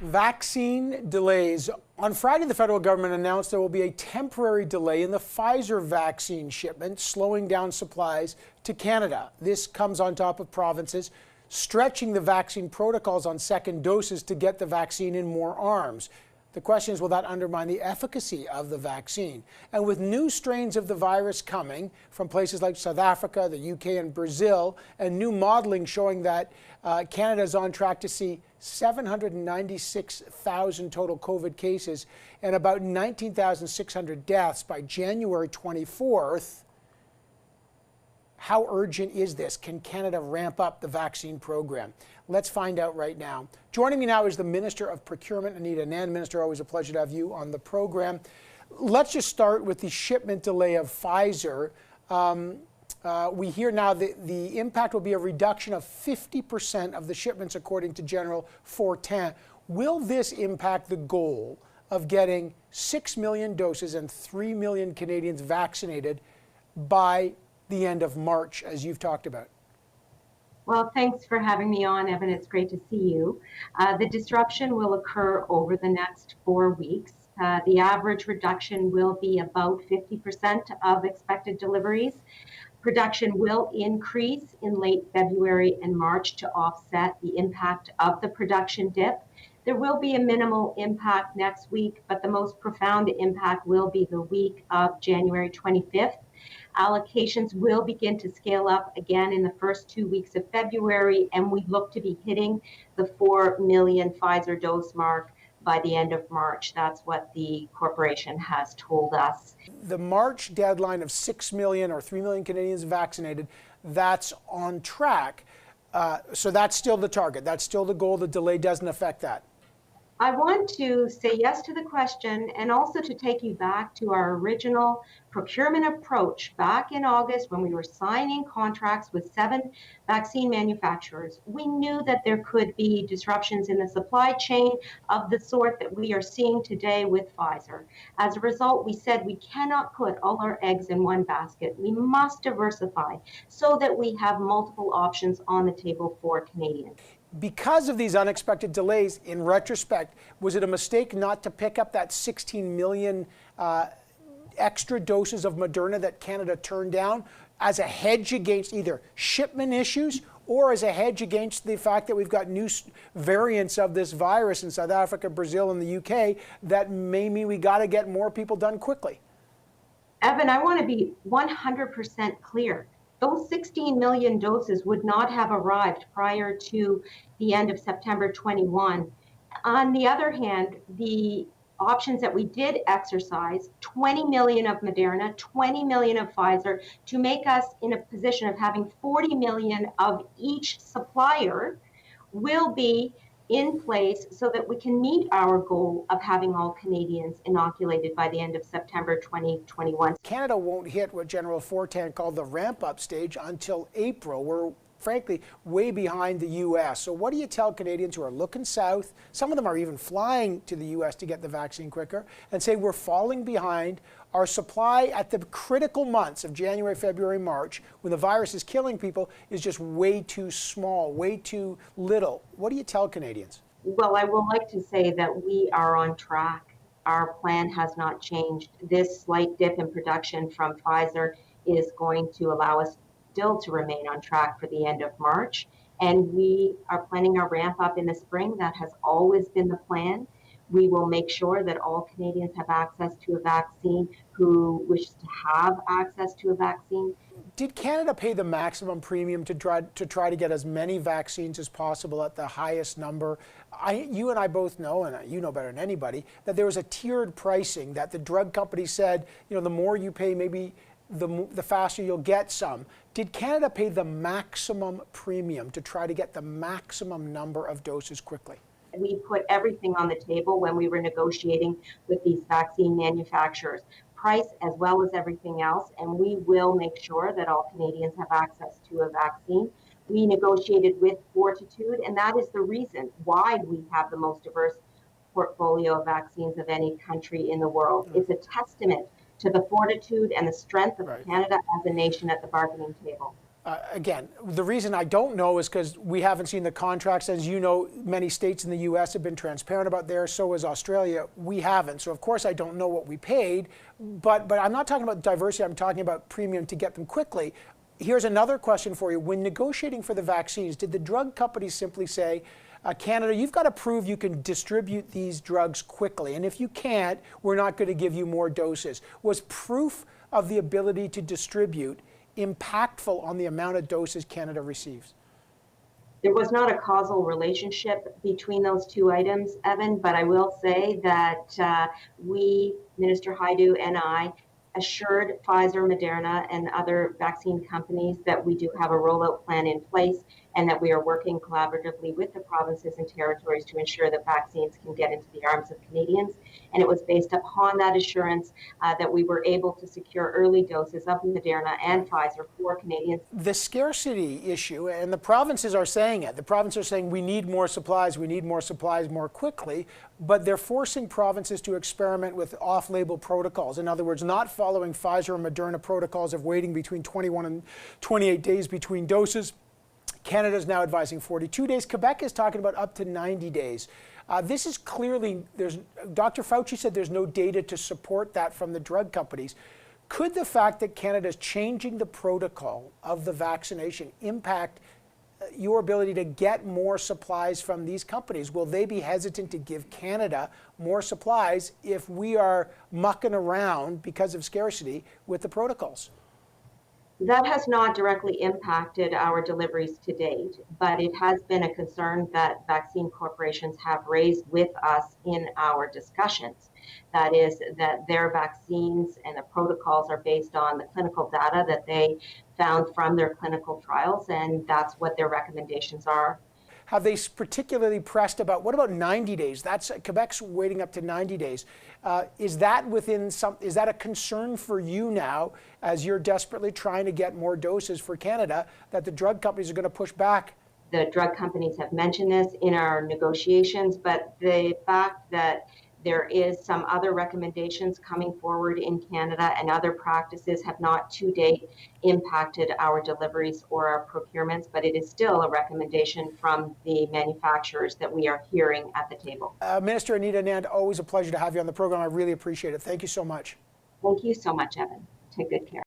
Vaccine delays. On Friday, the federal government announced there will be a temporary delay in the Pfizer vaccine shipment, slowing down supplies to Canada. This comes on top of provinces stretching the vaccine protocols on second doses to get the vaccine in more arms. The question is, will that undermine the efficacy of the vaccine? And with new strains of the virus coming from places like South Africa, the UK, and Brazil, and new modeling showing that Canada is on track to see 796,000 total COVID cases and about 19,600 deaths by January 24th, how urgent is this? Can Canada ramp up the vaccine program? Let's find out right now. Joining me now is the Minister of Procurement, Anita Anand. Minister, always a pleasure to have you on the program. Let's just start with the shipment delay of Pfizer. We hear now that the impact will be a reduction of 50% of the shipments, according to General Fortin. Will this impact the goal of getting 6 million doses and 3 million Canadians vaccinated by the end of March, as you've talked about? Well, thanks for having me on, Evan. It's great to see you. The disruption will occur over the next 4 weeks. The average reduction will be about 50% of expected deliveries. Production will increase in late February and March to offset the impact of the production dip. There will be a minimal impact next week, but the most profound impact will be the week of January 25th. Allocations will begin to scale up again in the first 2 weeks of February, and we look to be hitting the 4 million Pfizer dose mark by the end of March. That's what the corporation has told us. The March deadline of 6 million or 3 million Canadians vaccinated, that's on track. So that's still the target. That's still the goal. The delay doesn't affect that. I want to say yes to the question and also to take you back to our original procurement approach back in August when we were signing contracts with 7 vaccine manufacturers. We knew that there could be disruptions in the supply chain of the sort that we are seeing today with Pfizer. As a result, we said we cannot put all our eggs in one basket. We must diversify so that we have multiple options on the table for Canadians. Because of these unexpected delays, in retrospect, was it a mistake not to pick up that 16 million extra doses of Moderna that Canada turned down as a hedge against either shipment issues or as a hedge against the fact that we've got new variants of this virus in South Africa, Brazil, and the UK that may mean we got to get more people done quickly? Evan, I want to be 100% clear. Those 16 million doses would not have arrived prior to the end of September 21. On the other hand, the options that we did exercise, 20 million of Moderna, 20 million of Pfizer, to make us in a position of having 40 million of each supplier, will be in place so that we can meet our goal of having all Canadians inoculated by the end of September 2021. Canada won't hit what General Fortin called the ramp-up stage until April. We're frankly way behind the U.S. So what do you tell Canadians who are looking south? Some of them are even flying to the U.S. to get the vaccine quicker, and say we're falling behind. Our supply at the critical months of January, February, March, when the virus is killing people, is just way too small, way too little. What do you tell Canadians? Well, I would like to say that we are on track. Our plan has not changed. This slight dip in production from Pfizer is going to allow us still to remain on track for the end of March. And we are planning our ramp up in the spring. That has always been the plan. We will make sure that all Canadians have access to a vaccine who wish to have access to a vaccine. Did Canada pay the maximum premium to try to get as many vaccines as possible at the highest number? You and I both know, and you know better than anybody, that there was a tiered pricing, that the drug company said, the more you pay, maybe the faster you'll get some. Did Canada pay the maximum premium to try to get the maximum number of doses quickly? We put everything on the table when we were negotiating with these vaccine manufacturers, price as well as everything else, and we will make sure that all Canadians have access to a vaccine. We negotiated with Fortitude, and that is the reason why we have the most diverse portfolio of vaccines of any country in the world. It's a testament to the fortitude and the strength of Canada as a nation at the bargaining table. Again, the reason I don't know is because we haven't seen the contracts. As you know, many states in the U.S. have been transparent about theirs, so has Australia. We haven't. So, of course, I don't know what we paid. But I'm not talking about diversity. I'm talking about premium to get them quickly. Here's another question for you. When negotiating for the vaccines, did the drug companies simply say, Canada, you've got to prove you can distribute these drugs quickly, and if you can't, we're not going to give you more doses? Was proof of the ability to distribute impactful on the amount of doses Canada receives? There was not a causal relationship between those two items, Evan, but I will say that we, Minister Hajdu and I, assured Pfizer, Moderna, and other vaccine companies that we do have a rollout plan in place and that we are working collaboratively with the provinces and territories to ensure that vaccines can get into the arms of Canadians. And it was based upon that assurance that we were able to secure early doses of Moderna and Pfizer for Canadians. The scarcity issue, and the provinces are saying it. The provinces are saying we need more supplies more quickly, but they're forcing provinces to experiment with off-label protocols. In other words, not following Pfizer and Moderna protocols of waiting between 21 and 28 days between doses. Canada is now advising 42 days. Quebec is talking about up to 90 days. This is clearly, Dr. Fauci said there's no data to support that from the drug companies. Could the fact that Canada is changing the protocol of the vaccination impact your ability to get more supplies from these companies? Will they be hesitant to give Canada more supplies if we are mucking around because of scarcity with the protocols? That has not directly impacted our deliveries to date, but it has been a concern that vaccine corporations have raised with us in our discussions. That is, that their vaccines and the protocols are based on the clinical data that they found from their clinical trials, and that's what their recommendations are. Have they particularly pressed about, what about 90 days? That's Quebec's waiting up to 90 days. Is that a concern for you now as you're desperately trying to get more doses for Canada, that the drug companies are going to push back? The drug companies have mentioned this in our negotiations, but the fact that there is some other recommendations coming forward in Canada and other practices have not to date impacted our deliveries or our procurements, but it is still a recommendation from the manufacturers that we are hearing at the table. Minister Anita Anand, always a pleasure to have you on the program. I really appreciate it. Thank you so much. Thank you so much, Evan. Take good care.